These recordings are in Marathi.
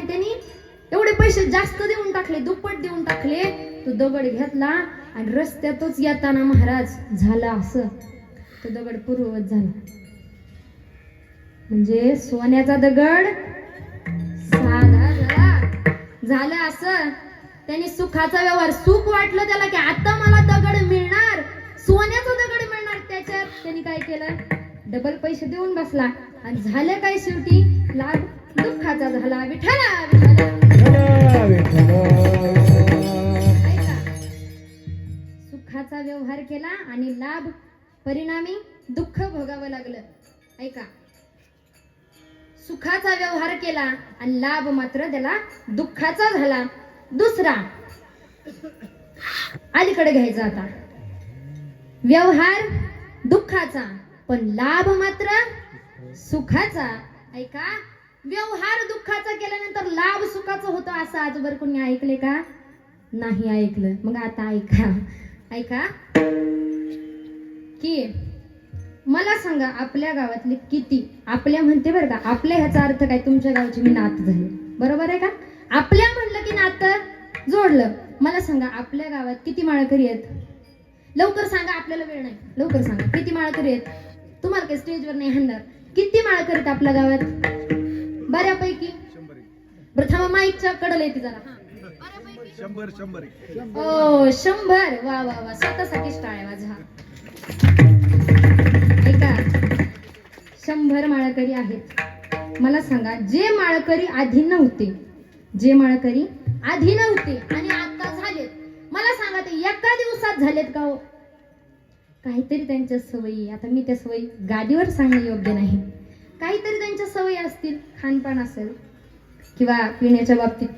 आणि त्यांनी एवढे पैसे जास्त देऊन टाकले, दुप्पट देऊन टाकले. तो दगड घेतला आणि रस्त्यातच येताना महाराज झाला असं, तो दगड पूर्ववत झाला. म्हणजे सोन्याचा दगड साधा झालं असं. त्यांनी सुखाचा व्यवहार, सुख वाटलं त्याला की आता मला दगड मिळणार, सोन्याचा दगड मिळणार. त्याच्यात त्यांनी काय केलं, डबल पैसे देऊन बसला आणि झालं काय शेवटी, लाभ दुःखाचा झाला. विठ्ठला सुखाचा व्यवहार केला आणि लाभ परिणामी दुःख भोगावं लागलं. ऐका, सुखाचा व्यवहार केला आणि लाभ मात्र त्याला दुःखाचा झाला. दुसरा अलीकडे घ्यायचा आता, व्यवहार दुःखाचा पण लाभ मात्र सुखाचा. ऐका, व्यवहार दुःखाचा केल्यानंतर लाभ सुखाचा होतो असं आजवर कोणी ऐकले का? नाही ऐकलं. मग आता ऐका, ऐका की मला सांगा, आपल्या गावातले किती, आपल्या म्हणते बरं का, आपल्या ह्याचा अर्थ काय, तुमच्या गावची मी नात झाली, बरोबर आहे का? आपल्या म्हणलं की नातं जोडलं. मला सांगा, आपल्या गावात किती माळकरी आहेत? लवकर सांगा, आपल्याला वेळ नाही, लवकर सांगा किती माळकरी आहेत? तुम्हाला काही स्टेजवर नाही हाणणार. किती माळकरी आहेत आपल्या गावात? बऱ्यापैकी. प्रथम माईकच्या कडला येते जरा. 100. ओ 100. वा वा वा, स्वतःसाठी टाळ्या वाजवा. ऐका, 100 माळकरी आहेत. मला सांगा, जे माळकरी आधी नव्हते, जे माळकरी आधी नव्हते आणि आता झालेत, मला सांगा ते एका दिवसात झालेत का हो? काहीतरी त्यांच्या सवयी, आता मी त्या सवयी गादीवर सांगणं योग्य नाही, काहीतरी त्यांच्या सवयी असतील, खानपान असेल किंवा पिण्याच्या बाबतीत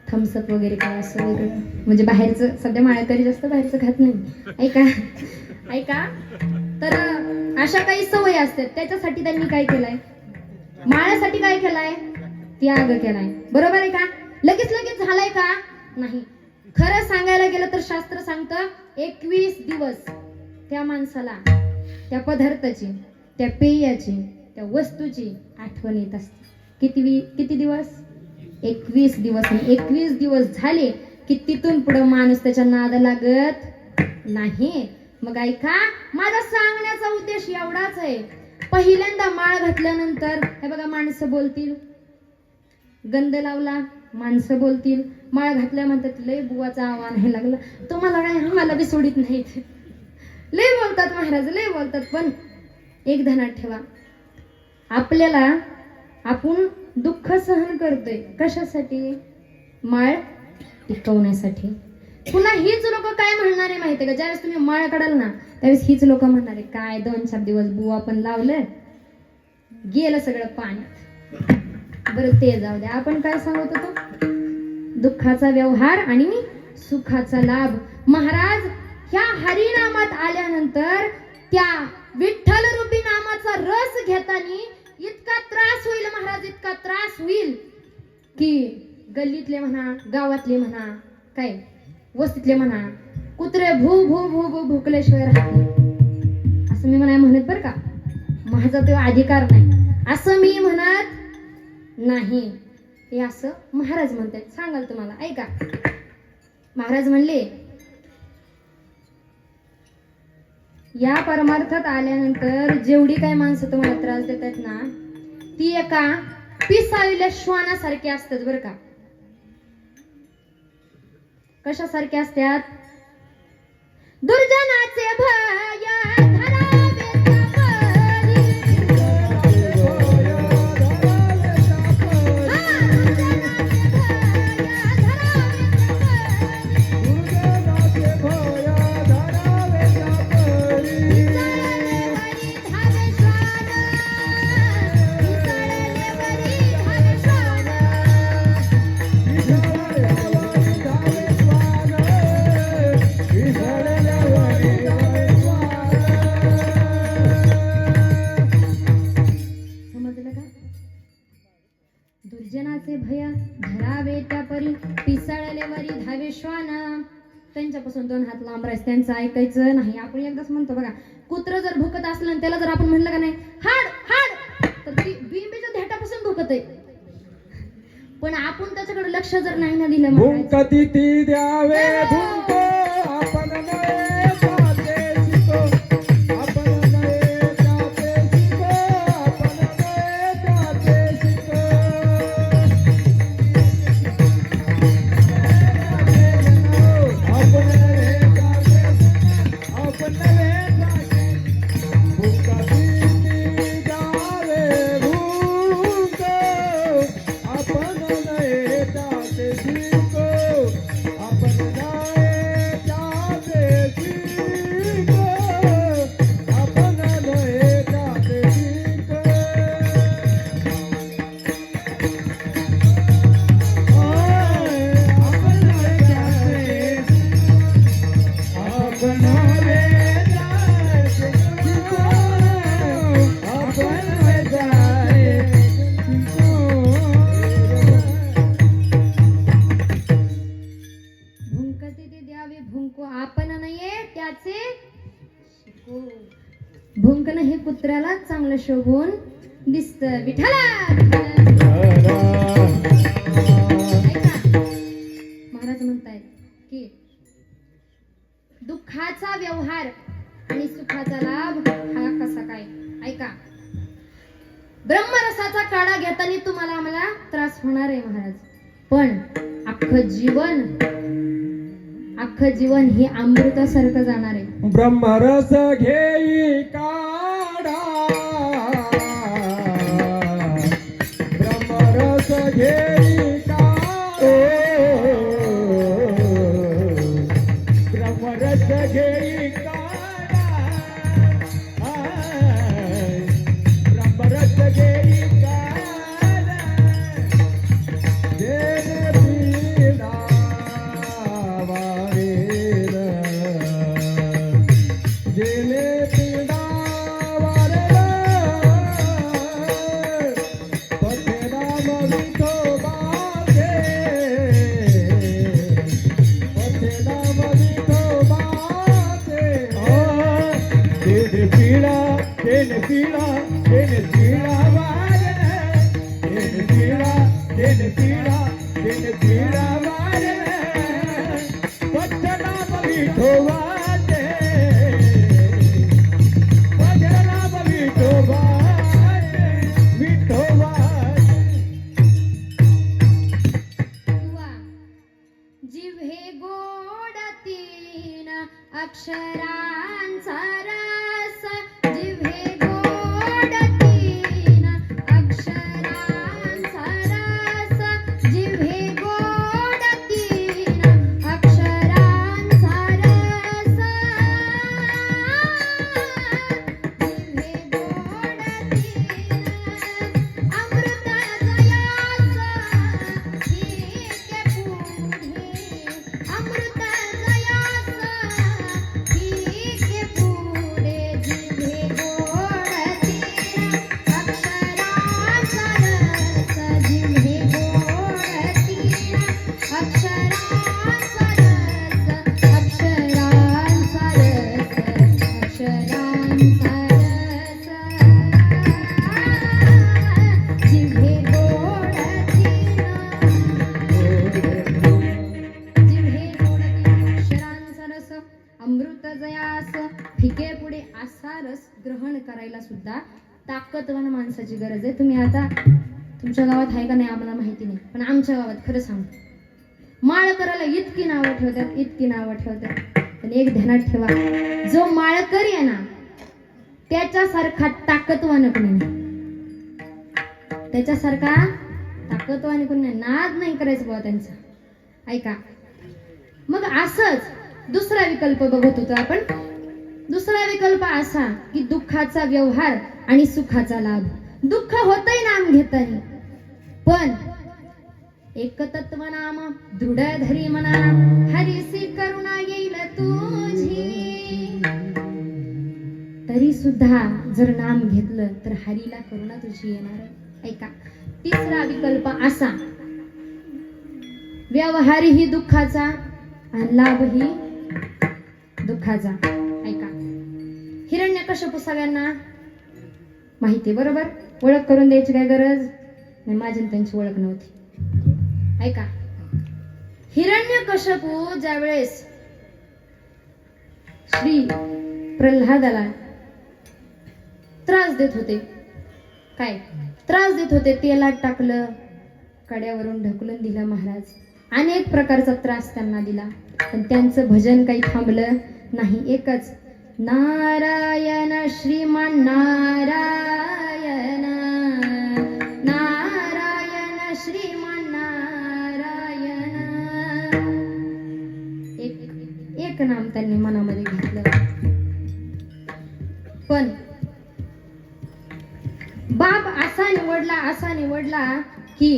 थम्सअप वगैरे काय असं वेगळं, म्हणजे बाहेरचं, सध्या माळकरी जास्त बाहेरचं खात नाही. ऐका ऐका, तर अशा काही सवयी असतात. त्याच्यासाठी त्यांनी काय केलंय, माळ्यासाठी काय केलाय, त्याग केलाय. बरोबर आहे का? लगेच लगेच झालाय का? नाही. खरं सांगायला गेलं तर शास्त्र सांगतं 21 दिवस त्या माणसाला त्या पदार्थाची, त्या पेयाची, त्या वस्तूची आठवण येत असते. किती दिवस? 21 दिवस. 21 दिवस झाले की तिथून पुढे माणूस त्याच्या नाद लागत नाही. मग ऐका, माझा सांगण्याचा उद्देश एवढाच आहे. पहिल्यांदा माळ घातल्यानंतर हे बघा, माणसं बोलतील, गंध लावला, माणसं बोलतील, माळ घातल्या म्हणतात लय बुवाचा आव्हान हे लागलं, तुम्हाला काय, आम्हाला बी सोडित नाहीत. लय बोलतात महाराज, लय बोलतात. पण एक ध्यानात ठेवा, आपल्याला, आपण दुःख सहन करतोय कशासाठी? माळ टिकवण्यासाठी. पुन्हा हीच लोक काय म्हणणार आहे माहितीये का, ज्यावेळेस तुम्ही माळ काढाल ना त्यावेळेस हीच लोक म्हणणार आहे, काय 2-4 दिवस बुवा पण लावलं, गेलं सगळं पाण्यात. बरं ते जाऊ द्या, आपण काय सांगत होतो, दुःखाचा व्यवहार आणि सुखाचा लाभ. महाराज ह्या हरिनामात आल्यानंतर त्या विठ्ठल रूपी नामाचा रस घेताना इतका त्रास होईल महाराज, इतका त्रास होईल की गल्लीतले म्हणा, गावातले म्हणा, काय वस्तीतले म्हणा, कुत्रे भू भू भू भू भुकल्याशिवाय राहत नाही असं मी म्हणत बरं का. माझा तो अधिकार नाही असं मी म्हणत नाही, हे असं महाराज म्हणतात. सांगाल तुम्हाला, ऐका. महाराज म्हणले, या परमार्थात आल्यानंतर जेवढी काही माणसं तुम्हाला त्रास देतात ना, ती एका पिसाळलेल्या श्वानासारखी असतात बरं का. कशासारखे असतात? दुर्जनाचे भय धरावे त्यापरी, दुर्जनाचे भय धरावे त्यापरी, पिसाळले वरी धावे श्वान. त्यांच्यापासून 2 हात लांब राहायचं, त्यांचं ऐकायचं नाही. आपण एकदाच म्हणतो बघा, कुत्र जर भुकत असलं आणि त्याला जर आपण म्हणलं का नाही हाड हाड, तर ती बिंबीच्या धेटापासून भुकत आहे. पण आपण त्याच्याकडे लक्ष जर नाही ना दिलं महाराज, भुंकती ती द्यावे भुंको आपण नये जाते शिको आपण नये जाते शिको आपण नये जाते शिको आपण नये जाते आपण नये जाते भुंकती ती द्यावे भुंको आपण नये जाते शिको आपण नये जाते शिको आपण नये जाते शिको आपण नये जाते आपण नये जाते शिको आपण नये जाते भुंकते ते द्यावे भुंको आपण नये त्याचे शिको. भुंकणं हे कुत्र्याला चांगलं शोभून दिसत. विठ्ठला विठ्ठला. ऐका, महाराज म्हणतायत की दुःखाचा व्यवहार आणि सुखाचा लाभ हा कसा काय. ऐका, ब्रह्मरसाचा काढा घेताना तुम्हाला आम्हाला त्रास होणार आहे महाराज, पण अख्खं जीवन हे अमृतासारखं जाणार आहे. ब्रह्मरस घेई काढा ब्रह्मरस घेई काढा ब्रह्मरस घेई काढा ब्रह्मरस घेई काढा जेने पीडा वारेल जेने पीडा वारेल पथे राम विठोबाचे पथे राम विठोबाचे जेने पीडा जेने पीडा जेने पीडा वारेल जेने पीडा जेने पीडा जेने पीडा वारेल पथे राम विठोबाचे पथे राम विठोबाचे विठोबाचे किंवा जिव्हे गोड तीन अक्षरांचा रस जिव्हे गोड तीन अक्षरांचा रस जिव्हे गोड तीन अक्षरांचा रस जिव्हे गोड तीन अमृत जयास ठीक पुढे अमृत जयास ठीक पुढे जिव्हे गोड तीन अक्षरांचा रस जिव्हे गोड तीन अक्षरांचा रस अक्षरांचा रस अक्षरांचा रस जिव्हे गोड तीन जिव्हे गोड तीन अक्षरांचा रस अमृत जयास फिके पुढे असा रस ग्रहण करायला सुद्धा ताकदवान माणसाची गरज आहे. तुम्ही आता तुमच्या गावात आहे का नाही आम्हाला माहिती नाही, पण आमच्या गावात खरं सांगतो माळकराला इतकी नावं ठेवतात. पण एक ध्यानात ठेवा, जो माळकरी आहे ना त्याच्यासारखा ताकदवान कोणी नाही. त्याच्यासारखा ताकदवान कोणी नाही. नाद नाही करायचं बाबा त्यांचा. ऐका, मग असंच दुसरा विकल्प बघत होतो आपण. दुसरा विकल्प असा की दुःखाचा व्यवहार आणि सुखाचा लाभ. दुःख होतंय नाम घेताना, पण एक तत्व नाम दृढ धरी मना हरीसी करुणा येईल तुझी. तरी सुद्धा जर नाम घेतलं तर हरीला करुणा तुझी येणार आहे. ऐका, तिसरा विकल्प असा, व्यवहारही दुःखाचा आणि लाभही दुःखाचा. ऐका, हिरण्यकश्यपू सगळ्यांना माहिती बरोबर, ओळख करून द्यायची काय गरज नाही. माझी त्यांची ओळख नव्हती. ऐका, हिरण्यकश्यपू ज्यावेळेस श्री प्रल्हादाला त्रास देत होते, काय त्रास देत होते, तेलात टाकलं, कड्यावरून ढकलून दिलं महाराज, अनेक प्रकारचा त्रास त्यांना दिला, पण त्यांचं भजन काही थांबलं नाही. एकच नारायण श्रीमान नारायण, नारायण श्रीमान नारायण, एक नाम त्यांनी मनामध्ये घेतलं. पण बाप असा निवडला की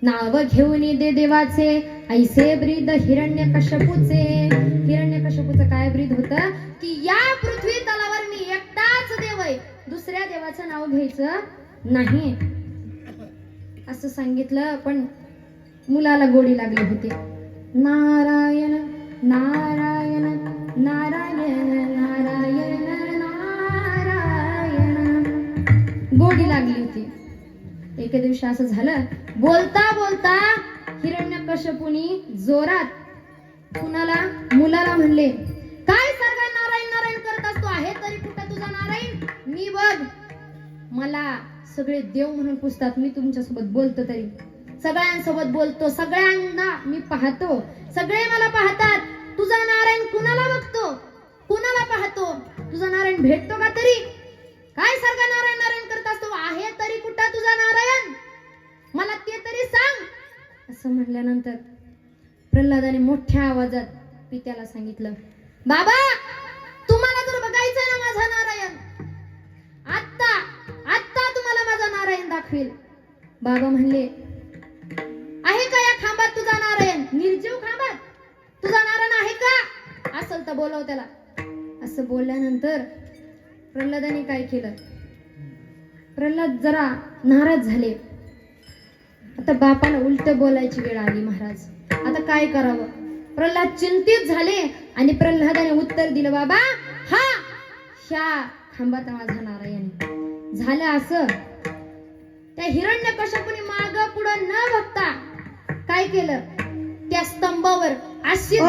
नाव घेऊन दे देवाचे, ऐसे ब्रीद हिरण्यकश्यपूचे. हिरण्यकश्यपूचं काय ब्रीद होतं की या पृथ्वी तलावर मी एकटाच देव आहे, दुसऱ्या देवाचं नाव घ्यायचं नाही असं सांगितलं. पण मुलाला गोडी लागली होती. नारायण नारायण नारायण नारायण नारायण गोडी लागली होती. एके दिवशी असं झालं, बोलता बोलता हिरण्यकश्यपूनी जोरात कुणाला, मुलाला म्हणले, काय सारखा नारायण नारायण करत असतो, आहे तरी कुठं तुझा नारायण? मी बघ, मला सगळे देव म्हणून पुजतात, मी तुमच्यासोबत बोलतो तरी सगळ्यांसोबत बोलतो, सगळ्यांना मी पाहतो, सगळे मला पाहतात, तुझा नारायण कुणाला बघतो, कुणाला पाहतो, तुझा नारायण भेटतो का तरी? काय सारखा नारायण नारायण करत असतो, आहे तरी कुठं तुझा नारायण? मला ते तरी सांग. असं म्हटल्यानंतर प्रल्हादाने मोठ्या आवाजात पित्याला सांगितलं, बाबा तुम्हाला जर बघायचं ना माझा नारायण, आत्ता आत्ता तुम्हाला माझा नारायण दाखवेल. बाबा म्हणले, आहे का या खांबात तुझा नारायण? निर्जीव खांबात तुझा नारायण आहे का? असेल तर बोलव त्याला. असं बोलल्यानंतर प्रल्हादाने काय केलं, प्रल्हाद जरा नाराज झाले. आता बापाला उलट बोलायची वेळ आली महाराज, आता काय करावं? प्रल्हाद चिंतित झाले आणि प्रल्हादाने उत्तर दिलं, बाबा हा ह्या खांबात माझा नारायण. झालं असं, त्या हिरण्यकश्यपूने माग पुढं न बघता काय केलं, त्या स्तंभावर अशी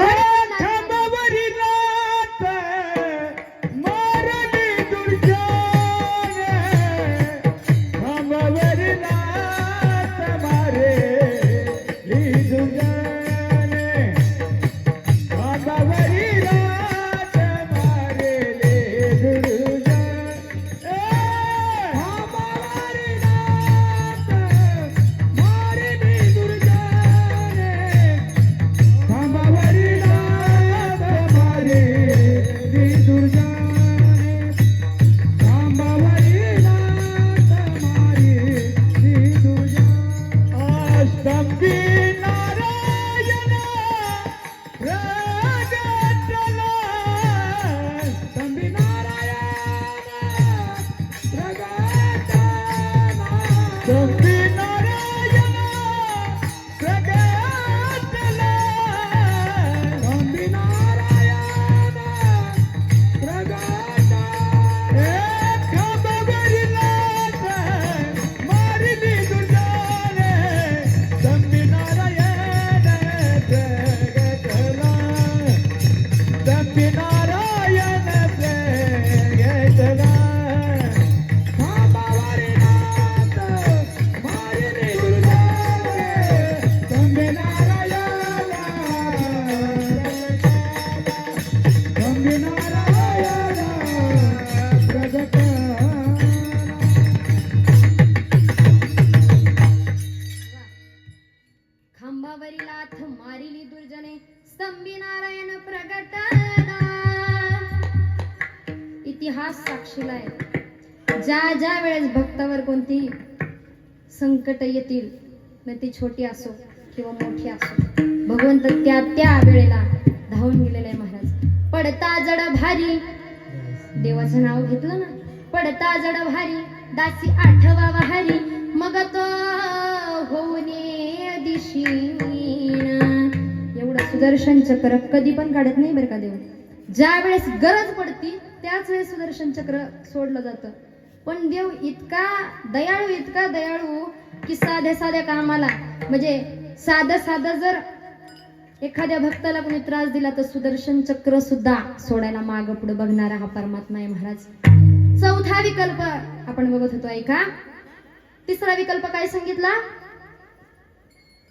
इतिहास साक्षीला आहे. ज्या वेळेस भक्तावर कोणती संकट येतील, मग ती छोटी असो किंवा मोठी असो, भगवंत त्या वेळेला धावून गेलेला आहे महाराज. पडता जड भारी, देवाचं नाव घेतलं ना, पडता जड भारी दासी आठवा हरी, मग तो होऊन दिशीन. एवढं सुदर्शन चक्र कधी पण काढत नाही बरं का देव. ज्या वेळेस गरज पडती त्याच वेळेस सुदर्शन चक्र सोडलं जातं. पण देव इतका दयाळू की साध्या कामाला म्हणजे साधं साधं जर एखाद्या भक्ताला कोणी त्रास दिला तर सुदर्शन चक्र सुद्धा सोडायला माग पुढे बघणारा हा परमात्मा आहे महाराज. चौथा विकल्प आपण बघत होतो ऐका. तिसरा विकल्प काय सांगितला?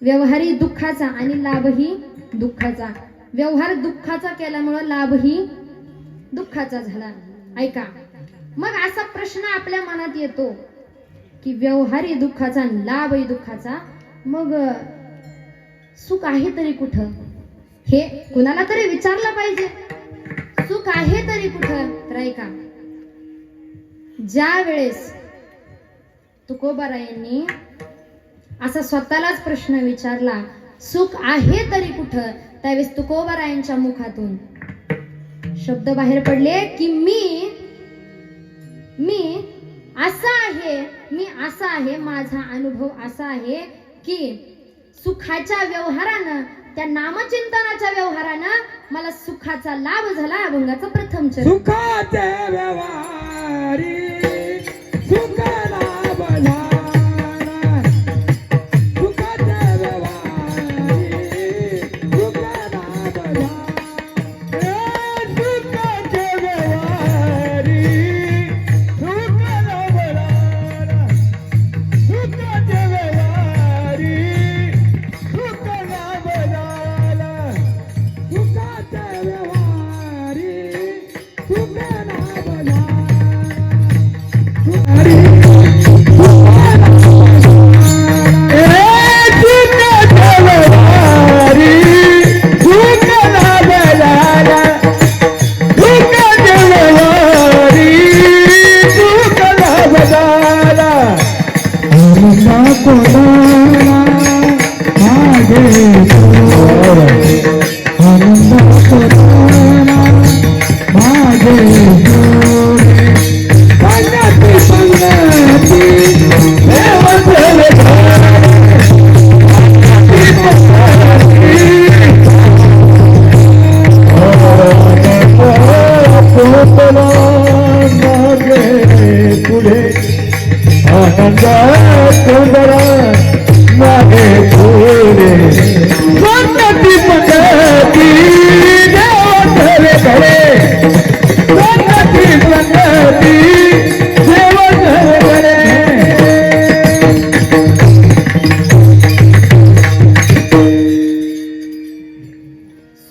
व्यवहारी दुःखाचा आणि लाभही दुःखाचा. व्यवहार दुःखाचा केल्यामुळे लाभही दुःखाचा झाला. ऐका, मग असा प्रश्न आपल्या मनात येतो की व्यवहारी दुःखाचा आणि लाभही दुःखाचा, मग सुख आहे तरी कुठं? हे कुणाला तरी विचारलं पाहिजे. सुख आहे तरी कुठं? तर ऐका, ज्या वेळेस तुकोबारायांनी असा स्वतःलाच प्रश्न विचारला, सुख आहे तरी कुठं, त्यावेळेस तुकोबारायांच्या मुखातून शब्द बाहेर पडले की मी असा आहे, माझा अनुभव असा आहे की सुखाच्या व्यवहारानं, त्या नामचिंतनाच्या व्यवहारानं मला सुखाचा लाभ झाला. अभंगाचा प्रथम चरण. सुखाच्या व्यवहारी सुख लाभ झाला. सुखाच्या व्यवहारी सुख लाभ झाला. सुखाच्या व्यवहारी सुख लाभ झाला. सुखाच्या व्यवहारी सुख लाभ झाला. सुखाच्या व्यवहारी सुख लाभ झाला.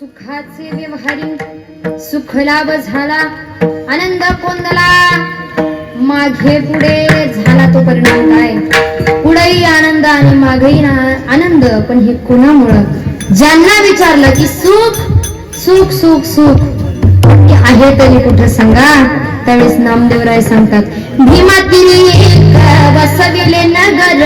सुखाचे व्यवहारी सुख लाभ झाला. आनंद कोंदला. मागे पुढे झाला तो परिणाम काय? पुढेही आनंद आणि मागेही आनंद. पण हे कुणामुळं? ज्यांना विचारलं की सुख सुख सुख सुख आहे तरी कुठं सांगा, त्यावेळेस नामदेवराय सांगतात, भीमातिरी वसविले नगर.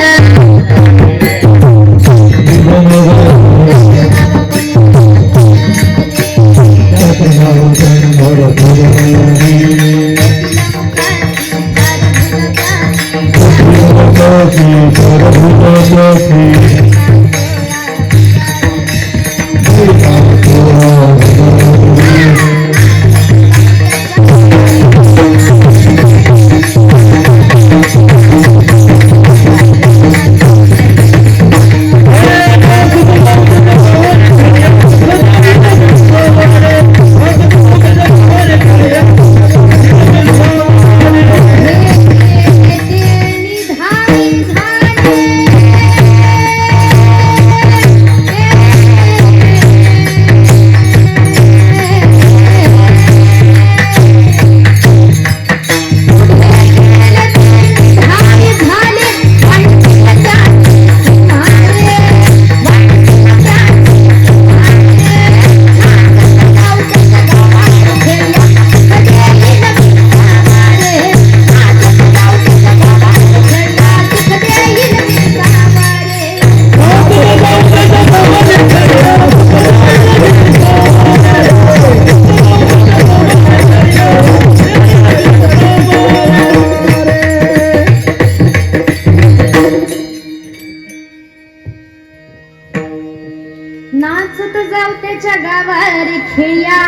नाचत जाऊ त्याच्या गावार खेळ्या,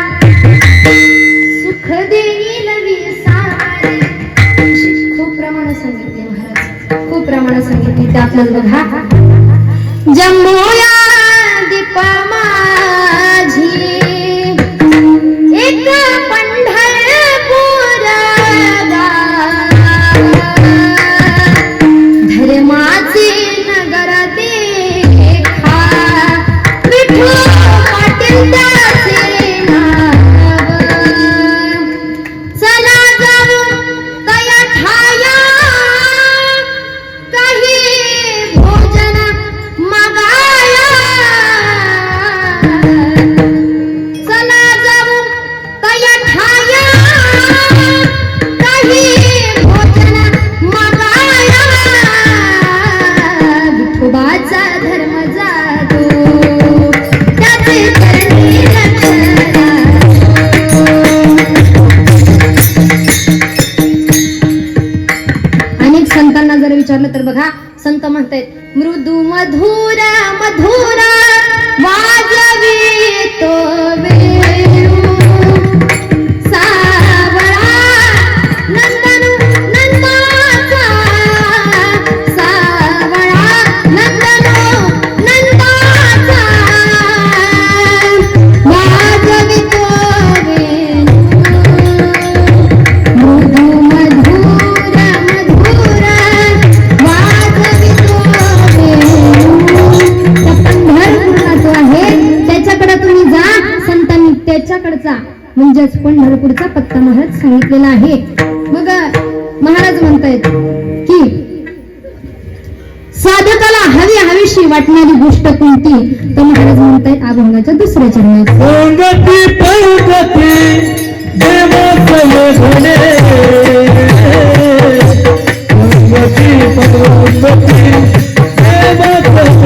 सुख देईल विसारी. खूप प्रमाणात सांगितले महाराज, खूप प्रमाणात सांगितले. त्यातलं बघा, जम्मूया बघा संत म्हणतायत मृदू मधुर मधुर वाजवितो वेणू सावळा नंदनू नंदाचा सावळा नंदनू नंदाचा वाजवितो वेणू मृदू मधुर मधुर वाजवितो वेणू. पंढरपुराचा आहे त्याच्याकडे तुम्ही जा संतांनी त्याच्याकडचा म्हणजेच पंढरपूरचा पत्ता महाराज सांगितलेला आहे. मग महाराज म्हणतायत की साधकाला हवी हवीशी वाटणारी गोष्ट कोणती तर महाराज म्हणतायत अभंगाच्या दुसऱ्या चरणात पंगती पंगती देवाचे घडे पंगती पंगती देवाचे घडे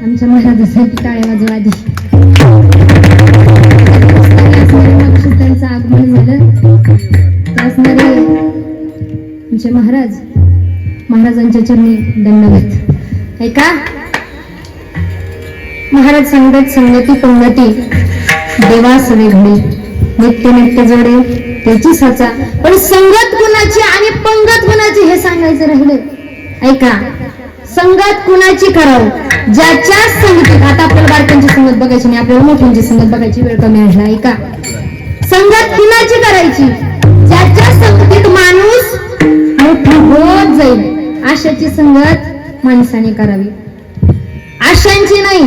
आमच्या महाराजासाठी टाळ्या वाजवा आधी. त्यांचं आगमन झालं ते असणारे आमचे महाराजांच्या चरणी दंडवत ऐका. महाराज सांगतात संगती पंगती देवास वेगळी नित्य नित्य जोडे त्याची साचा. पण संगत कुणाची आणि पंगत कुणाची हे सांगायचं राहिलं. ऐका संगत कुणाची करावं ज्याच्या संगतीत. आता आपल्याला बारकांची संगत बघायची नाही आपल्याला मोठ्यांची संगत बघायची वेळ कमी आहे. ऐका संगत कुणाची करायची ज्याच्या संगतीत माणूस मोठा होत जाईल अशाची संगत माणसाने करावी. अशांची नाही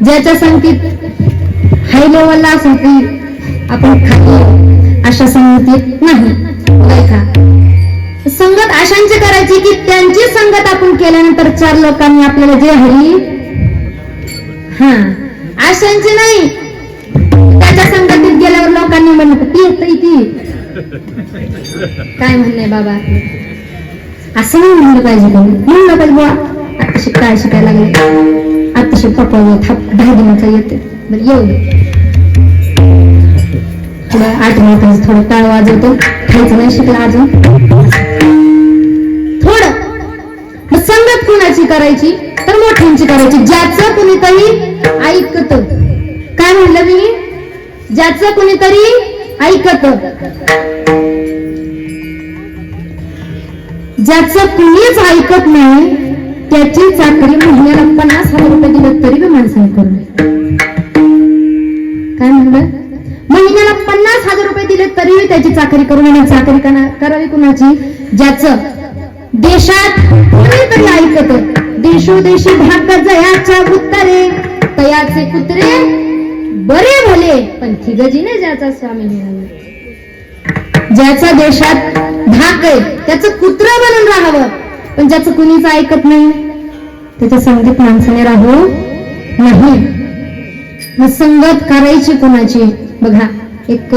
ज्याच्या संगतीत हाय लेवलला असेल की आपण खाली अशा संगतीत नाही. ऐका, संगत अशांची करायची की त्यांची संगत आपण केल्यानंतर 4 लोकांनी आपल्याला जे हरी, हा अशांची नाही. त्याच्या संगतीत गेल्यावर लोकांनी म्हणत ती येतय ती काय म्हणणे बाबा, असं नाही म्हणलं पाहिजे. कोणी म्हणलं पाहिजे बुवा आता काय शिकायला लागले, आता पप्पा थाप 10 दिनाचा येते बरं येऊ दे, थोडं 8 मिनिटांचं थोडं टाळ वाजवतो, खायचं नाही शिकला अजून थोडं. मग संगत कुणाची करायची तर मोठ्यांची करायची, ज्याचं कुणीतरी ऐकत. काय म्हणलं मी, ज्याचं कुणीतरी ऐकत, ज्याचं कुणीच ऐकत नाही त्याची चाकरी महिन्याला 50,000 रुपये दिले तरी बी माणसाने करू नये. काय म्हणलं, महिन्याला 50,000 रुपये दिले तरी त्याची चाकरी करू नये. चाकरी करावी कुणाची, ज्याचं देशात कोणीतरी ऐकत. देशोदेशी भाग जयाच्या उत्तरे, तयाचे कुत्रे बरे भले पण थिगजीने ज्याचा स्वामी मिळाला. ज्याचा देशात धाक आहे त्याचं कुत्र बनून राहावं, पण ज्याचं कुणीच ऐकत नाही त्याच्या संगत माणसाने राहू नाही. मग संगत करायची कोणाची बघा, एक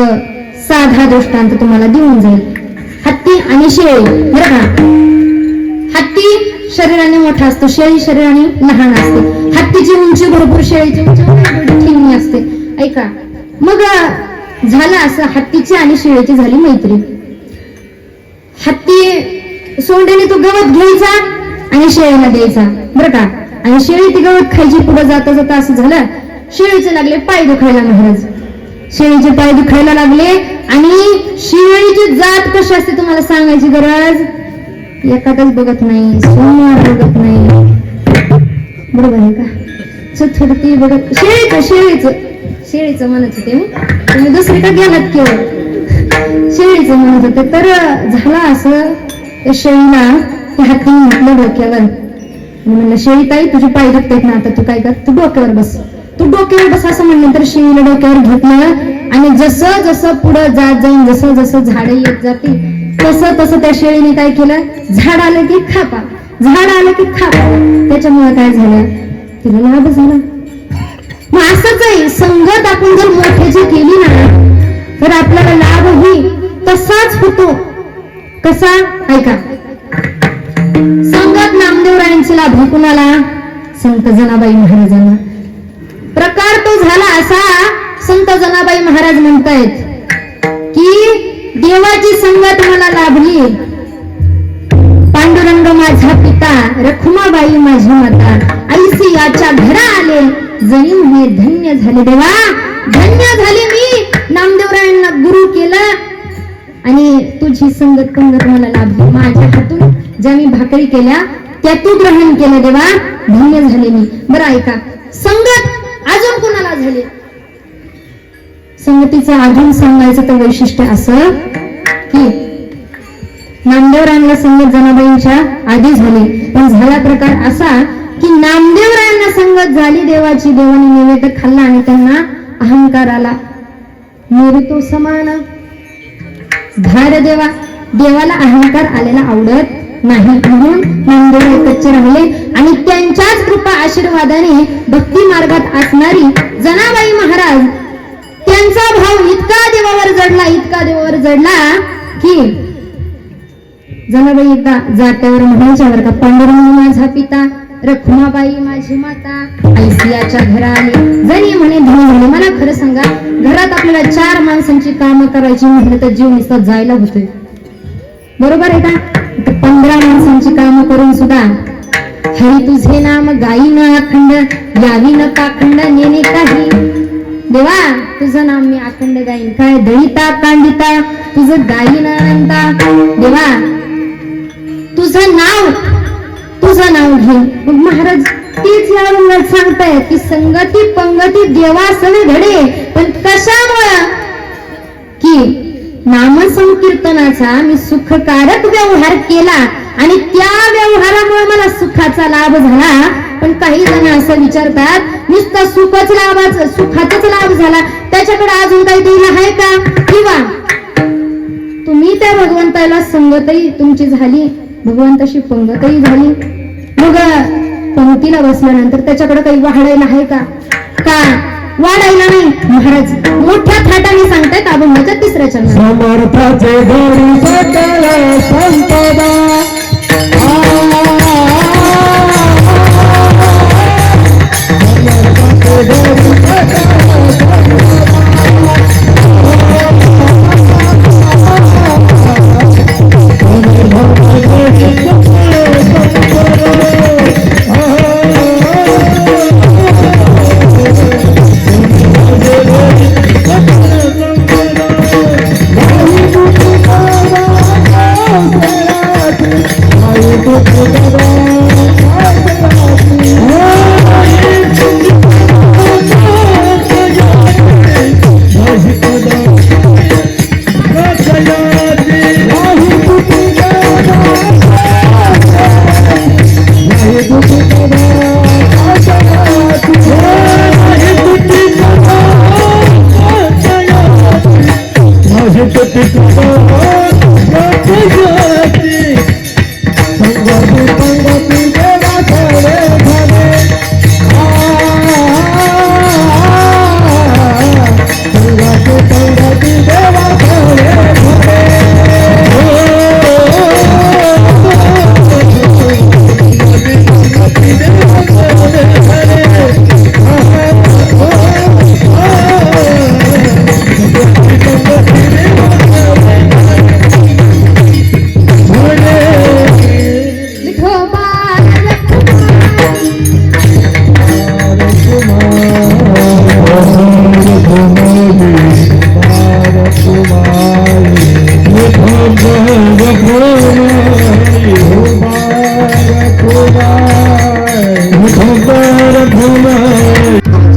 साधा दृष्टांत तुम्हाला देऊन जाईल. हत्ती आणि शेळी, बरं का. हत्ती शरीराने मोठा असतो, शेळी शरीराने लहान असते. हत्तीची उंची भरपूर, शेळीची उंची ठिंगी असते. ऐका, मग झालं असं, हत्तीची आणि शेळीची झाली मैत्री. हत्ती सोंडेने तो गवत घ्यायचा आणि शेळीला द्यायचा, बरं का. आणि शेळी ती गवत खायची. पुढे जाता जाता असं झालं, शेळीचे लागले पाय दुखायला महाराज. शेळीचे पाय दुखायला लागले आणि शेळीची जात कशी असते तुम्हाला सांगायची गरज, एखादच बघत नाही, सोमवार बघत नाही, बरोबर आहे का. चतुर्थी बघत, शेळीचं म्हणत होते मी, तुम्ही दुसरी का गेलात केवळ, शेळीचं म्हणत होते. तर झालं असं, त्या शेळीला त्या हत्तीने म्हटलं डोक्यावर, म्हणलं शेळी ताई तुझे पाय दुखतात ना, आता तू काय कर, तू डोक्यावर बस, तू डोक्यावर बस असं म्हणलं. तर शेळीला डोक्यावर घेतलं आणि जसं जसं पुढं जात जाऊन जसं जसं झाडं येत जातील तसं तसं त्या शेळीने काय केलं, झाड आलं की खापा, झाड आलं की खापा. त्याच्यामुळे काय झालं, तिला लाभ झाला. मग असंच आहे, संगत आपण जर मोठ्याची केली ना तर आपल्याला लाभही तसाच होतो. कसा, ऐका. संगत नामदेवरायांची लाभ कुणाला, संत जनाबाई महाराजांना. प्रकार तो झाला असा, संत जनाबाई महाराज म्हणतायत की देवाची संगत मला लाभली, पांडुरंग माझा पिता, रखुमाबाई माझी माता, ऐसी याच्या घरा आले, जणी म्हणे धन्य झाले देवा, धन्य झाले मी, नामदेवरायांना गुरु केलं आणि तुझी संगत पंगत मला लाभली. माझ्या हातून ज्या मी भाकरी केल्या त्या तू ग्रहण केलं देवा, धन्य झाले मी. बरं ऐका, संगत अजून कोणाला झाली, संगतीचं अजून सांगायचं तर वैशिष्ट्य असं की नामदेवरायांना संगत जनाबाईंच्या आधी झाली, पण झाला प्रकार असा की नामदेवरायांना संगत झाली देवाची, देवाने नैवेद्य खाल्ला आणि त्यांना अहंकार आला. मेरुतो समान धार देवा, देवाला अहंकार आलेला आवडत नाही, म्हणून नामदेव कच्चे राहिले. आणि त्यांच्याच कृपा आशीर्वादाने भक्ती मार्गात असणारी जनाबाई महाराज, त्यांचा भाव इतका देवावर जडला, इतका देवावर जडला की जनाबाई एकदा जात्यावर म्हणायच्यावर का, पांडुरंग माझा पिता, रखुमाबाई माझी माता, ऐसियाच्या घरा आले, जणी म्हणे धनी झाले. मला खरं सांगा, घरात आपल्याला 4 माणसांची कामं करायची म्हटलं तर जीव नुसता जायला होतोय, बरोबर आहे का. 15 माणसांची कामं करून सुद्धा हरी तुझे नाम गायी न अखंड, यावी न पाखंड नेणे काही, देवा तुझं नाम मी अखंड गाईन, काय दळिता कांडिता तुझं गायी न अनंता, देवा तुझं नाव घे. मग महाराज तीच या रंगात सांगतायत की संगती पंगती देवासन घडे, पण कशामुळं की नाम संकीर्तनाचा मी सुखकारक व्यवहार केला आणि त्या व्यवहारामुळे मला सुखाचा लाभ झाला. पण काही जण असं विचारतात नुसतं सुखाचाच लाभ झाला, त्याच्याकडे अजून काही दिलं आहे का, किंवा मी त्या भगवंताला संगतही तुमची झाली, भगवंताशी पंगतही झाली. मग पंक्तीला बसल्यानंतर त्याच्याकडे काही वाढायला आहे का? वाढायला नाही. महाराज मोठ्या थाटाने सांगतायत अभंगाच्या 3ऱ्या चरणात. समर्थाचे घरी सकल संपदा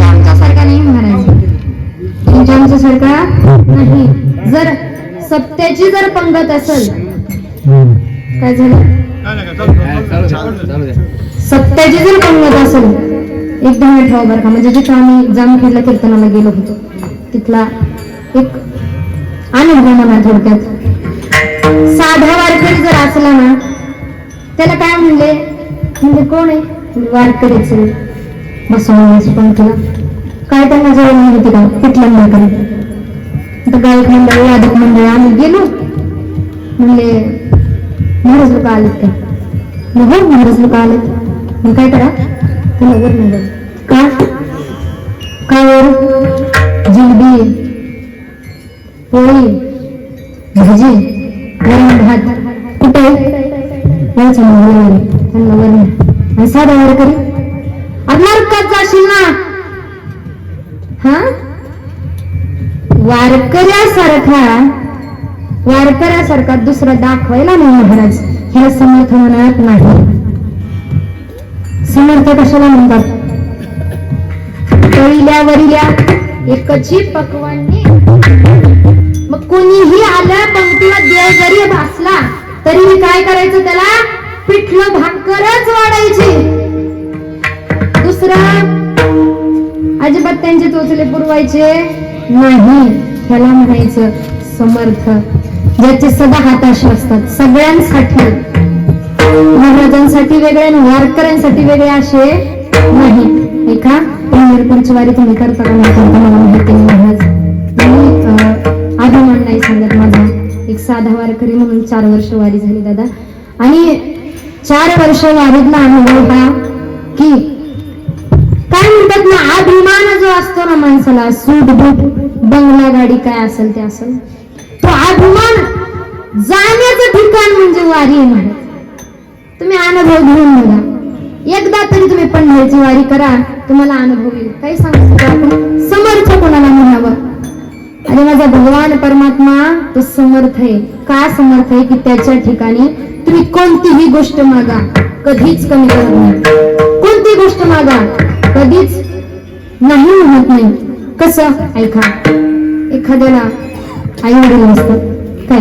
आमच्यासारखा नाही महाराज, आमच्यासारखा नाही. जर सत्याची जर पंगत असेल, काय झालं? सत्याची जर पंगत असेल, एकदा मी ठेवा बरं का. म्हणजे जिथं आम्ही जामखेडला कीर्तनाला गेलो होतो तिथला एक अनुभव म्हणा. थोडक्यात साधा वारकरी जर असला ना, त्याला काय म्हणले, म्हणजे कोण आहे? वारकरीच बसवण्याची पंक्तीला काय त्यांना जेवण माहिती का? पिठलं वारकरी. आता गायक मंडळ, वादक मंडळ आम्ही गेलो, म्हणले महाराज लोक आलेत का? हो महाराज लोक आलेत. मग काय करा? तुला वर नाही का? काय वर? जिलबी, पोळी, भाजी, गरम भात. कुठे? त्यांना वर नाही. आणि साधा वारकरी नरकात जाशील ना. हा, वारकऱ्यासारखा दुसरा दाखवायला नाही महाराज. ह्याला समर्थ म्हणत नाही. समर्थ कशाला म्हणतात? तळील्या वरिल्या एकची पकवानी. मग कोणीही आलं पंक्तीला देव जरी भासला तरी काय करायचं? त्याला पिठलं भाकरच वाढायची. दुसरं अजिबात त्यांचे चोचले पुरवायचे नाही. ह्याला म्हणायचं समर्थ, ज्याचे सदा हाताशी असतात. सगळ्यांसाठी, महाराजांसाठी वेगळे आणि वारकऱ्यांसाठी वेगळे असे नाही. एका पंढरपूरची वारी तुम्ही करता का नाही करता मला माहिती नाही महाराज. मी अभिमान नाही सांगत माझा. एक साधा वारकरी म्हणून 4 वर्ष वारी झाली दादा. आणि 4 वर्ष वारीतला अनुभव हा की काय म्हणतात ना, अभिमान जो असतो ना माणसाला, सूट बूट बंगला गाडी काय असेल ते असेल, तो अभिमान जाण्याचं ठिकाण म्हणजे वारी आहे महाराज. तुम्ही अनुभव घेऊन बघा. एकदा तरी तुम्ही पंढरीची वारी करा, तुम्हाला अनुभव येईल. काही सांगतो आपण समर्थ कोणाला म्हणावं? आणि माझा भगवान परमात्मा तो समर्थ आहे. का समर्थ आहे? की त्याच्या ठिकाणी तुम्ही कोणतीही गोष्ट मागा, कधीच कमी करत नाही. कोणती गोष्ट मागा, कधीच नाही म्हणत नाही. कसं? ऐका, एखाद्याला आई वडील नसतात, काय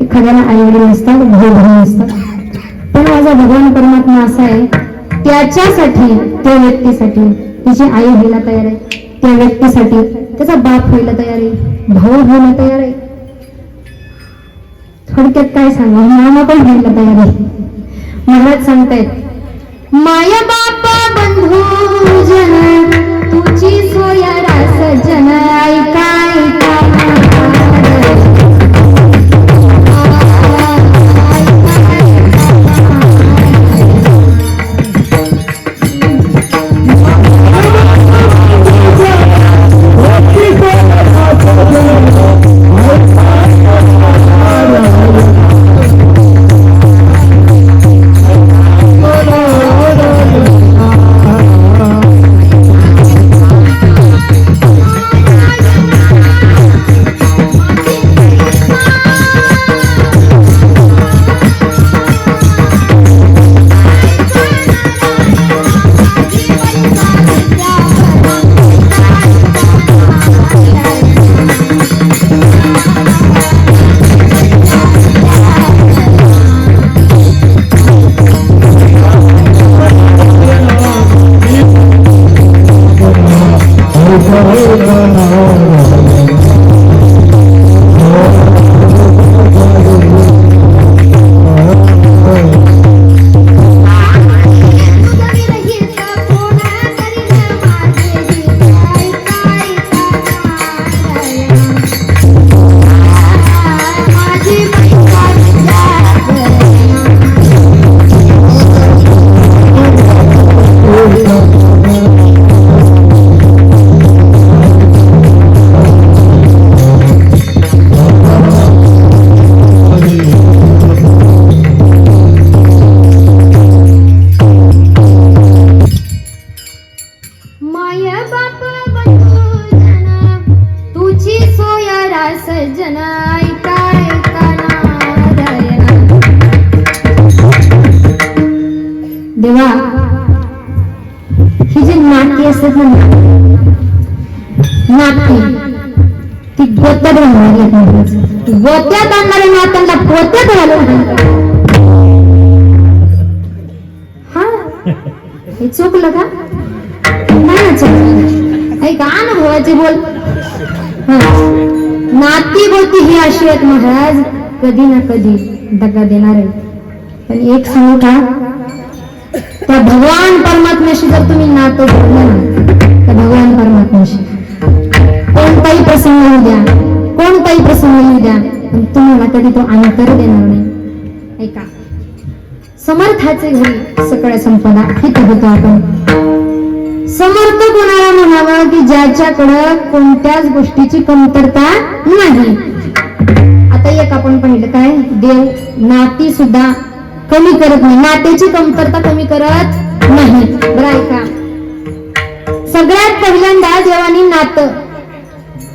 एखाद्याला आई वडील नसतात, भाऊ बहीण नसतात. पण माझा भगवान परमात्मा असा आहे, त्याच्यासाठी, त्या व्यक्तीसाठी तिची आई व्हायला तयार आहे, त्या व्यक्तीसाठी त्याचा बाप व्हायला तयार आहे, भाऊ व्हायला तयार आहे. थोडक्यात काय सांगा, मामा पण घ्यायला तयार आहे. महाराज सांगतायत, माया बापा बंधू जन तुझी सोय रास जन ऐका ऐका देवा, ही जी नाती असतात ना, नाती ती गोत्यात घालणारी आहेत. गोत्यात आणणाऱ्या नात्यांना पोत्यात घालून हा हे चुकलं का? नाही चुकलं. ऐका अनुभवाचे बोल. नाती गोती ही अशी आहेत महाराज, कधी ना कधी दगा देणार आहे. पण एक सांगू का, त्या भगवान परमात्म्याशी जर तुम्ही नातं जोडलं ना, तर भगवान परमात्म्याशी कोणताही प्रसंग येऊ द्या, कोणताही प्रसंग येऊ द्या, पण तुम्हाला कधी तो अंतर देणार नाही. ऐका, समर्थाचे घरी सकळ संपदा हित होतो आपण. समर्थ कोणाला म्हणावं की ज्याच्याकडं कोणत्याच गोष्टीची कमतरता नाही. आता एक आपण पाहिलं काय, देव नाती सुद्धा कमी करत नाही, नात्याची कमतरता कमी करत नाही. बरं ऐका, सगळ्यात पहिल्यांदा देवानी नातं.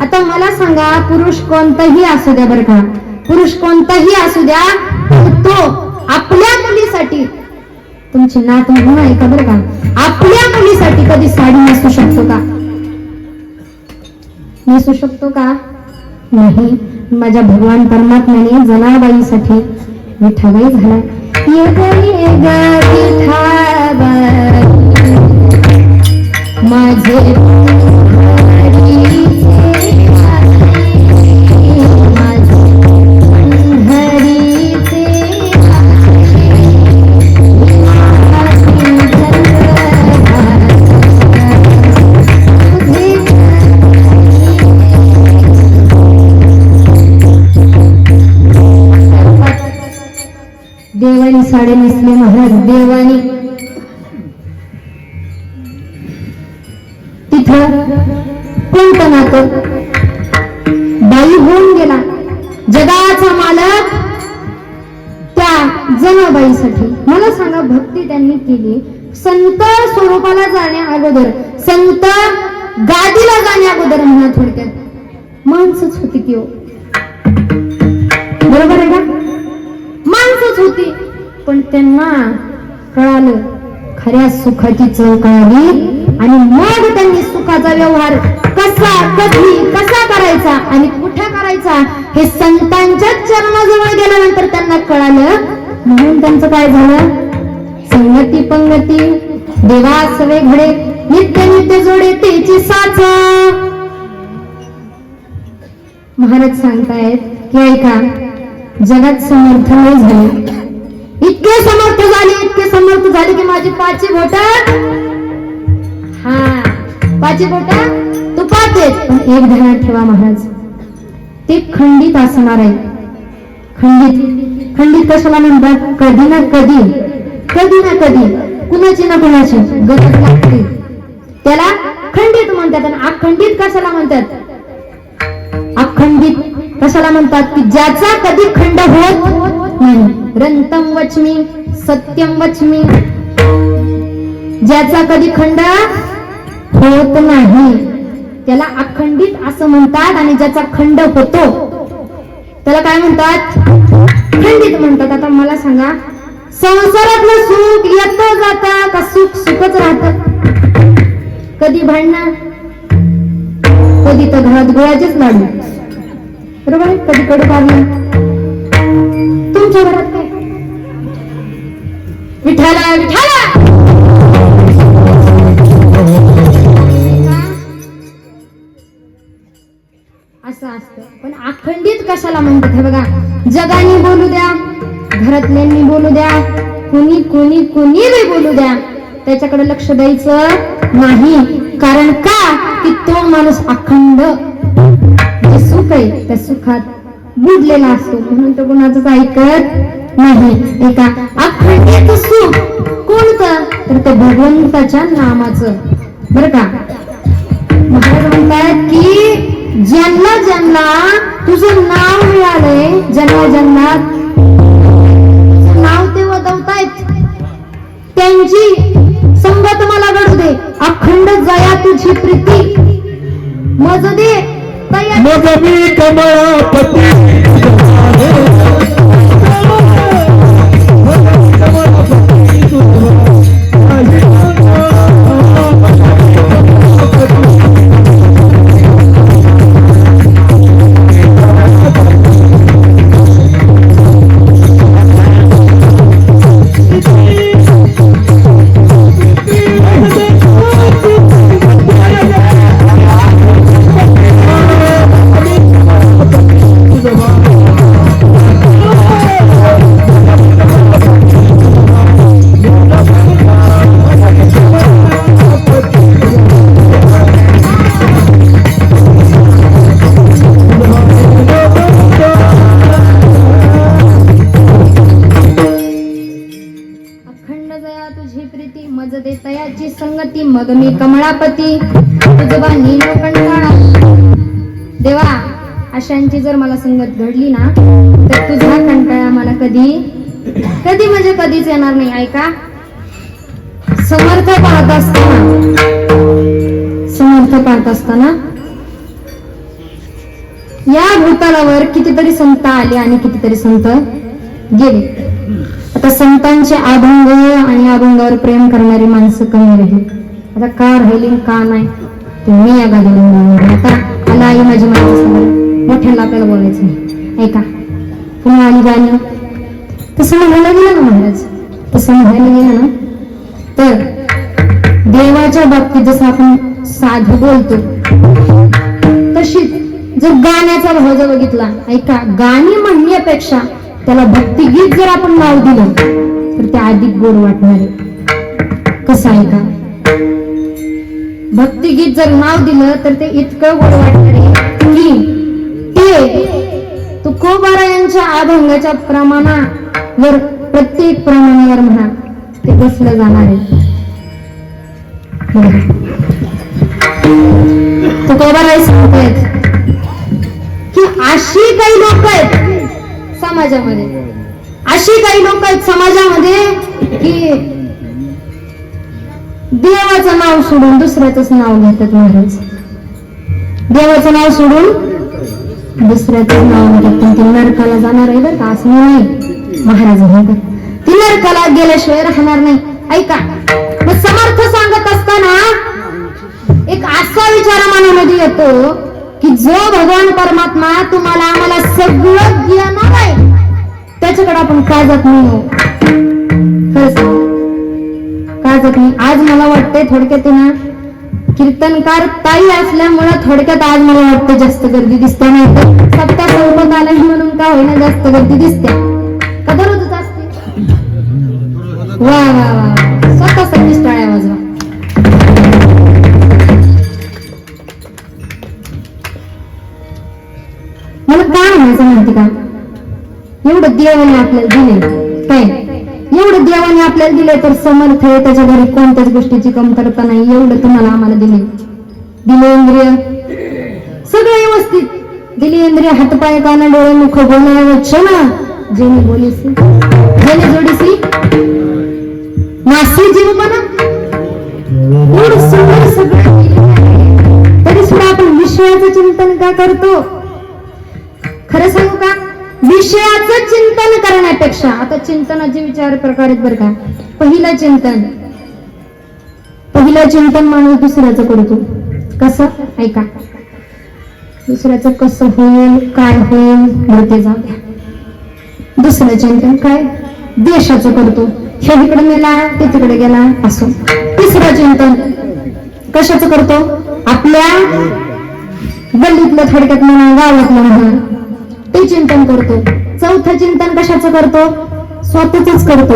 आता मला सांगा, पुरुष कोणताही असू द्या, बरं का, पुरुष कोणताही असू द्या, तो आपल्या मुलीसाठी, तुमची नात म्हणून ऐका बरं का, आपल्या मुलीसाठी कधी साडी नेसू शकतो का? नेसू शकतो का? नाही. माझ्या भगवान परमात्म्याने जनाबाईसाठी विठाबाई झाला. माझे देवानी साडे नेसले महाराज. देवानी तिथं कोणतं नातं? बाई होऊन गेला, जगाचा मालक त्या जनाबाईसाठी. मला सांगा, भक्ती त्यांनी केली. संत स्वरूपाला जाण्या अगोदर, संत गादीला जाण्या अगोदर म्हणा, थोडक्यात माणसंच होती की हो, बरोबर आहे का? माणसंच होती. पण त्यांना कळालं, खऱ्या सुखाची चव कळाली, आणि मग त्यांनी सुखाचा व्यवहार कसा, कधी, कसा करायचा आणि कुठे करायचा हे संतांच्या चरणाजवळ गेल्यानंतर त्यांना कळालं. म्हणून त्यांचं काय झालं, संगती पंगती देवा सवे घडे, नित्य नित्य जोडे तेची साच. महाराज सांगतायत की ऐका, जगात समर्थ नाही झाले. इतके समर्थ झाले की माझी पाची बोट तुपात आहेत. पण एक ध्यानात ठेवा महाराज, ते खंडित असणार आहे. खंडित कशाला म्हणतात? कधी ना कधी कुणाची ना कुणाची गरज लागते त्याला खंडित म्हणतात. आणि अखंडित कशाला म्हणतात? अखंडित कशाला म्हणतात? की ज्याचा कधी खंड होत नाही. रंतम वच्मी सत्यम वच्मी, ज्याचा कधी खंड होत नाही त्याला अखंडित असं म्हणतात. आणि ज्याचा खंड होतो त्याला काय म्हणतात? खंडित म्हणतात. आता मला सांगा, संसारातलं सुख येतं जातं का सुखच राहत? कधी भांडणं, कधी तर घरात गुळाचेच लाडू, बरोबर आहे? कधी कडू पाणी. तुमच्या घरात काय? विठाला असं असतं. पण अखंडित कशाला म्हणतात? हे बघा, जगाने बोलू द्या, घरातल्यांनी बोलू द्या, कुणी बी बोलू द्या, त्याच्याकडे लक्ष द्यायचं नाही. कारण का? की तो माणूस अखंड जे सुख आहे त्या सुखात बुडलेला असतो. म्हणून तो कुणाचंच ऐकत नाही. एका अखंडित सुख कोणतं? तर ते भगवंताच्या नामाचं. बरं का? महाराज म्हणतात की ज्यांना तुझं नाव मिळालंय, ज्यांना नाव ते वदवतायत, त्यांची संगत मला घडू दे. अखंड जया तुझी प्रीती मज दे मग मी कमळापती संगती मग मी कमळापती तुझवा नीलो कंटाळा. देवा, अशांची जर मला संगत घडली ना तर तुझा कंटाळा मला कधी म्हणजे कधीच येणार नाही. ऐका, समर्थ पाहत असताना या भूतलावर कितीतरी संत आले आणि कितीतरी संत गेले. आता संतांचे अभंग आणि अभंगावर प्रेम करणारी माणसं कमी राहिली. आता का राहिली का नाही ते मी या गाडीवर. आता आला आई माझी माणसं मोठ्याला आपल्याला बोलायचं नाही. ऐका, पुन्हा आली गाणी. तसं म्हणायला गेलं ना महाराज, तसं म्हणायला गेलं ना तर देवाच्या बाबतीत जसं आपण साधं बोलतो तशीच जर गाण्याचा भाव जर बघितला, ऐका, गाणी म्हणण्यापेक्षा त्याला भक्तिगीत जर आपण नाव दिलं तर ते अधिक गोड वाटणार आहे. कसं आहे का? भक्तिगीत जर नाव दिलं तर ते इतकं गोड वाटणार आहे की ते तुकोबारायांच्या अभंगाच्या प्रमाणावर, प्रत्येक प्रमाणावर म्हणा, ते बसलं जाणार आहे. तुकोबाराय सांगतायत की अशी काही लोक आहेत समाजामध्ये, अशी काही लोक आहेत समाजामध्ये की देवाचं नाव सोडून दुसऱ्याच नाव घेतात. महाराज, देवाचं नाव सोडून दुसऱ्याच नाव घेतात. पण ती नरकाला जाणार आहे बरं का? असं नाही महाराज म्हणतात, ती नरकाला गेल्याशिवाय राहणार नाही. ऐका, मग समर्थ सांगत असताना एक असा विचार मनामध्ये येतो की जो भगवान परमात्मा तुम्हाला आम्हाला सगळं देणार आहे त्याच्याकडे आपण का जात नाही? का जात नाही? आज मला वाटतंय थोडक्यात ना कीर्तनकार ताई असल्यामुळे थोडक्यात आज मला वाटतं जास्त गर्दी दिसते, नाही तर सप्ताह संपत आलाय म्हणून का होईना जास्त गर्दी दिसते. का दररोजच असते? वा वा वा, स्वतः सगळीच टाळ्या वाजवा. मला काय म्हणायचं माहिती का, एवढं देवाने आपल्याला दिले, काय एवढं देवाने आपल्याला दिले तर समर्थ आहे, त्याच्या घरी कोणत्याच गोष्टीची कमतरता नाही. एवढं तुम्हाला आम्हाला दिले इंद्रिय सगळं व्यवस्थित, दिली इंद्रिय हातपाय काना डोळे मुख बोलणारे वचन, जेणे बोलीसी जेणे जोडीसी नासी जीवपणा, एवढं सुंदर सगळं तरी सुद्धा आपण विषयाचं चिंतन का करतो? खरं सांगू का, विषयाचं चिंतन करण्यापेक्षा, आता चिंतनाचे विचार प्रकार आहेत बरं का. पहिलं चिंतन माणूस दुसऱ्याचं करतो. कसं? ऐका, दुसऱ्याचं कसं होईल, काय होईल, ते जाऊ द्या. दुसरं चिंतन काय? देशाचं करतो. हे इकडे मेला, ते तिकडे गेला, असो. तिसरं चिंतन कशाचं करतो? आपल्या गल्लीतलं, थोडक्यात म्हणा गावातलं म्हणा, ते चिंतन करतो. चौथं चिंतन कशाचं करतो? स्वतःच करतो.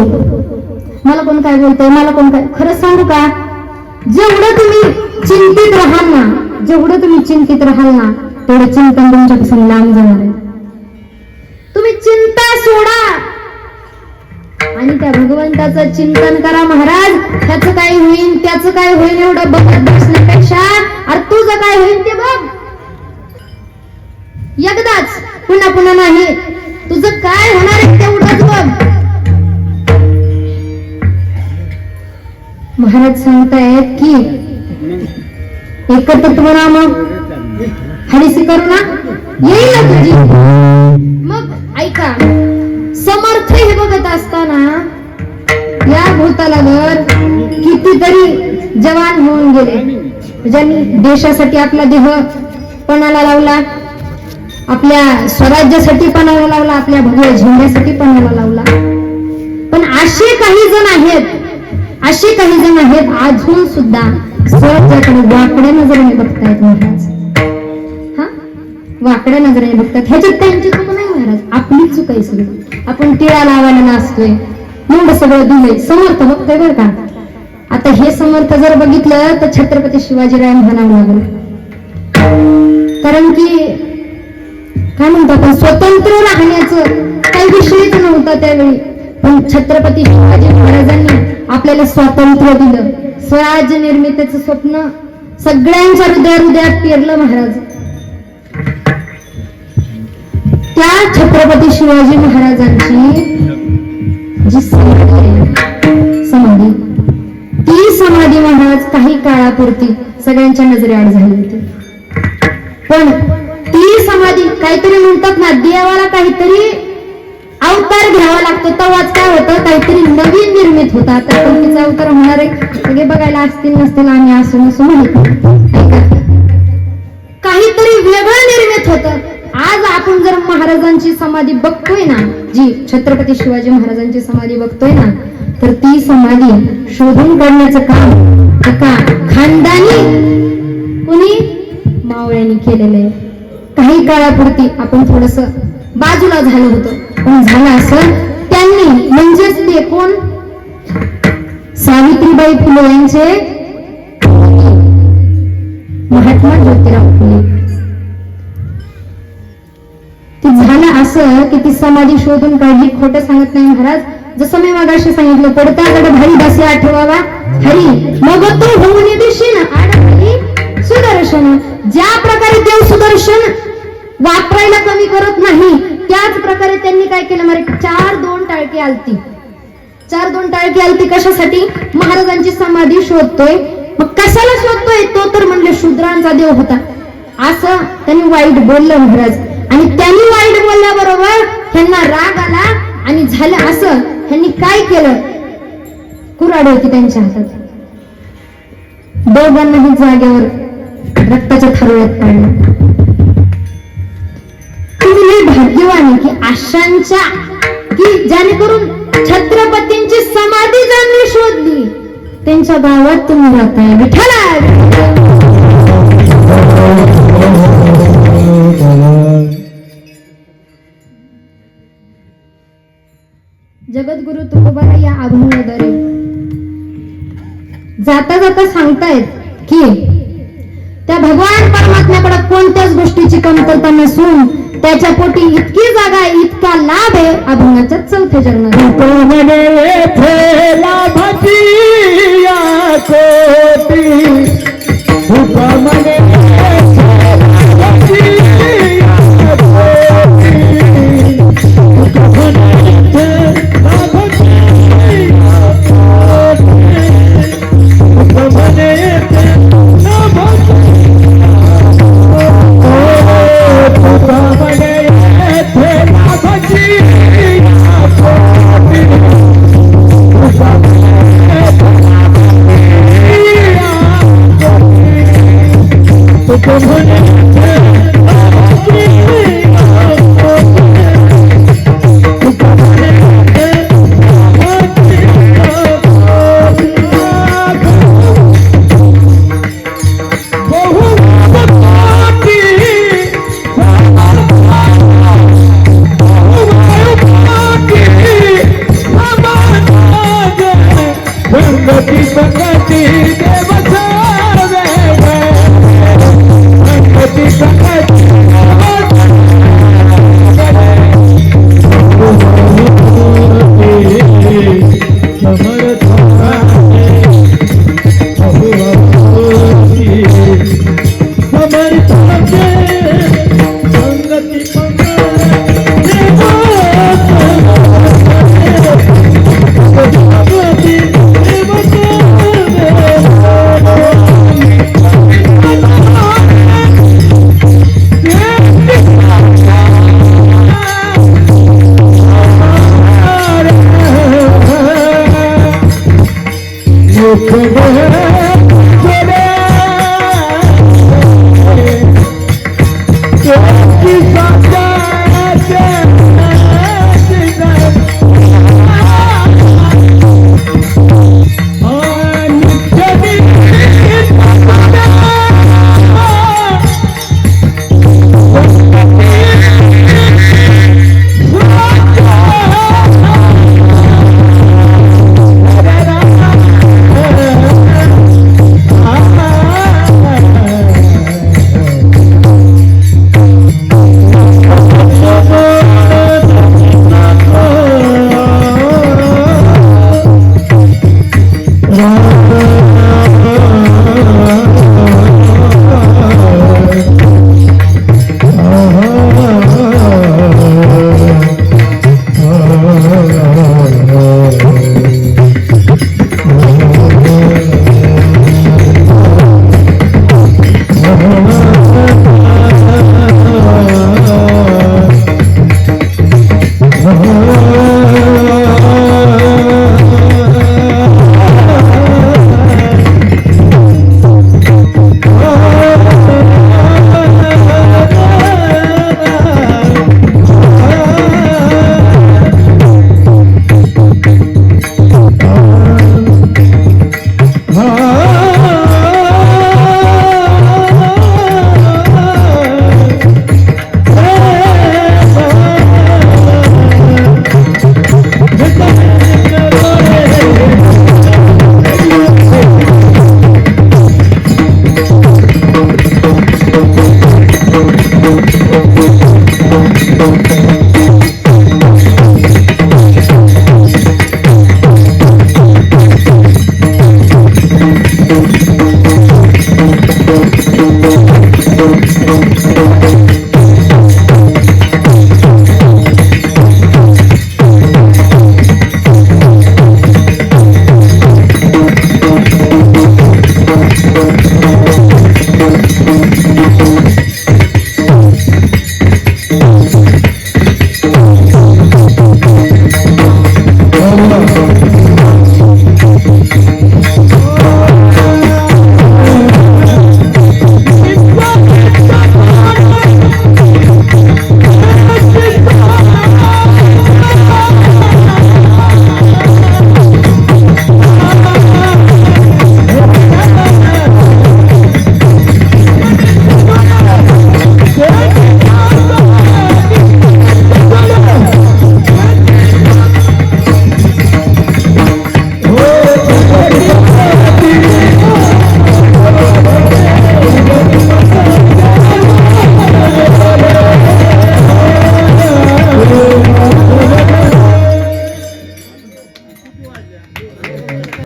मला कोण काय बोलतोय, मला कोण काय. खरं सांगू का, जेवढं तुम्ही चिंतित राहाल ना, तेवढं चिंतन तुमच्यापासून लांब जाणार आहे. तुम्ही चिंता सोडा आणि त्या भगवंताचं चिंतन करा. महाराज, त्याचं काय होईल, त्याचं काय होईल एवढं बघत बसण्यापेक्षा अरे तुझं काय होईल ते बघ. एकदाच, पुन्हा पुन्हा नाही. तुझं काय होणार आहे तेवढंच बघ. महाराज सांगतायत की एकत्व नाम हरिसी करुणा येईल तुझी. मग ऐका, समर्थ हे बघत असताना या भूतलावर कितीतरी जवान होऊन गेले, ज्यांनी देशासाठी आपला देह पणाला लावला, आपल्या स्वराज्यासाठी पणाला लावला, आपल्या भगव्या झेंड्यासाठी पणाला लावला. पण असे काही जण आहेत अजून सुद्धा स्वराज्याकडे वाकड्या नजरेने बघतायत. महाराज, हा, वाकड्या नजरेने बघतात. ह्याच्यात त्यांची चूक नाही महाराज, आपली चूक आहे सगळं. आपण टिळा लावायला नाचतोय, एवढं सगळं दिलंय. समर्थ बघतोय बरं का. आता हे समर्थ जर बघितलं तर छत्रपती शिवाजीराय म्हणावं लागलं. कारण की काय म्हणतो आपण, स्वतंत्र राहण्याचं काही विषयच नव्हता त्यावेळी. पण छत्रपती शिवाजी महाराजांनी आपल्याला स्वातंत्र्य दिलं. स्वराज्य निर्मितीचं स्वप्न सगळ्यांच्या हृदयात पेरलं महाराज. त्या छत्रपती शिवाजी महाराजांची जी समाधी, ती समाधी महाराज काही काळापुरती सगळ्यांच्या नजरेआड झाली होती. पण ती समाधी, काहीतरी म्हणतात ना, देवाला काहीतरी अवतार घ्यावा लागतो, तेव्हाच काय होतं, काहीतरी नवीन निर्मित होता. तर तिचा अवतार होणार आहे, सगळे बघायला असतील नसतील, आम्ही असू नसू म्हणत, काहीतरी वेगळं निर्मित होतं. आज आपण जर महाराजांची समाधी बघतोय ना, जी छत्रपती शिवाजी महाराजांची समाधी बघतोय ना, तर ती समाधी शोधून काढण्याचं काम एका खानदानी कुणी मावळ्यांनी केलेलं आहे. काही काळापुरती आपण थोडस बाजूला झालो होतो, पण झालं असं त्यांनी, म्हणजेच ते कोण, सावित्रीबाई फुले यांचे महात्मा ज्योतिराव फुले. ते झालं असं की ती समाधी शोधून काढली. खोटं सांगत नाही महाराज. जसं मी मगाशी सांगितलं, पडताकडे भारी दासी आठवावा हरी, मग तो होऊन दिशीन आडहरी सुदर्शन. ज्या प्रकारे देव सुदर्शन वापरायला कमी करत नाही, त्याच प्रकारे त्यांनी काय केलं मारे, 4-2 टाळकी आलती. 4-2 टाळकी आलती कशासाठी? महाराजांची समाधी शोधतोय. मग कशाला शोधतोय? तो तर म्हणले शूद्रांचा देव होता, असं त्यांनी वाईट बोललं महाराज. आणि त्यांनी वाईट बोलल्याबरोबर त्यांना राग आला आणि झालं असं, त्यांनी काय केलं, कुऱ्हाड होती त्यांच्या हातात, दोघांनाही जागेवर रक्ताच्या थारोळ्यात पाडलं. तुम्ही भाग्यवान की अशांच्या, की जेणेकरून छत्रपतींची समाधी ज्यांनी शोधली त्यांच्या गावात तुम्ही राहताय. विठ्ठला जाता जाता सांगतायत की त्या भगवान परमात्म्याकडे कोणत्याच गोष्टीची कमतरता नसून त्याच्या पोटी इतकी जागा आहे, इतका लाभ आहे अभंगाच्या चौथ्या चरणात. म्हणे येथे लाभाची या कोटी तुका म्हणे लाभाची या कोटी तुका म्हणे लाभाची या कोटी तुका म्हणे लाभाची तुका म्हणे येथे लाभाची या कोटी तुका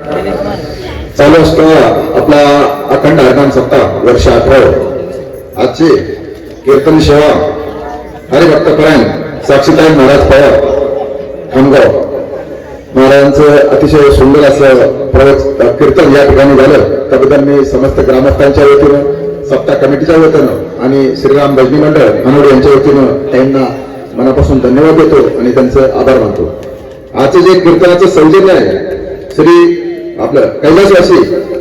चालू असतो आपला अखंड हरिनाम सप्ताह वर्ष 18. आजची कीर्तन सेवा हरिभक्तपरायण साक्षीताई महाराज पवार खामगाव महाराजांचं अतिशय सुंदर असं कीर्तन या ठिकाणी झालं. त्याबद्दल मी समस्त ग्रामस्थांच्या वतीनं, सप्ताह कमिटीच्या वतीनं आणि श्रीराम भजनी मंडळ अनोड यांच्या वतीनं त्यांना मनापासून धन्यवाद देतो आणि त्यांचं आभार मानतो. आजचे जे कीर्तनाचं सौजन्य आहे श्री आपलं कैलासवासी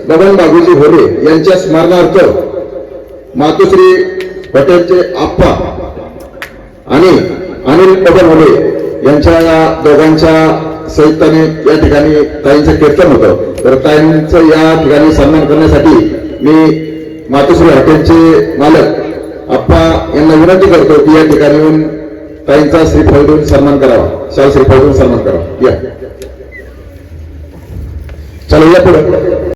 बबन बाबूजी होले यांच्या स्मरणार्थ मातोश्री हॉटेलचे आप्पा आणि अनिल बबन होले यांच्या या दोघांच्या संयुक्ताने या ठिकाणी ताईंचं कीर्तन होतं. तर ताईंचं या ठिकाणी सन्मान करण्यासाठी मी मातोश्री हॉटेलचे मालक आप्पा यांना विनंती करतो की या ठिकाणी येऊन ताईंचा श्रीफळ देऊन सन्मान करावा, शाल श्रीफळ देऊन सन्मान करावा. या चला या पुढे.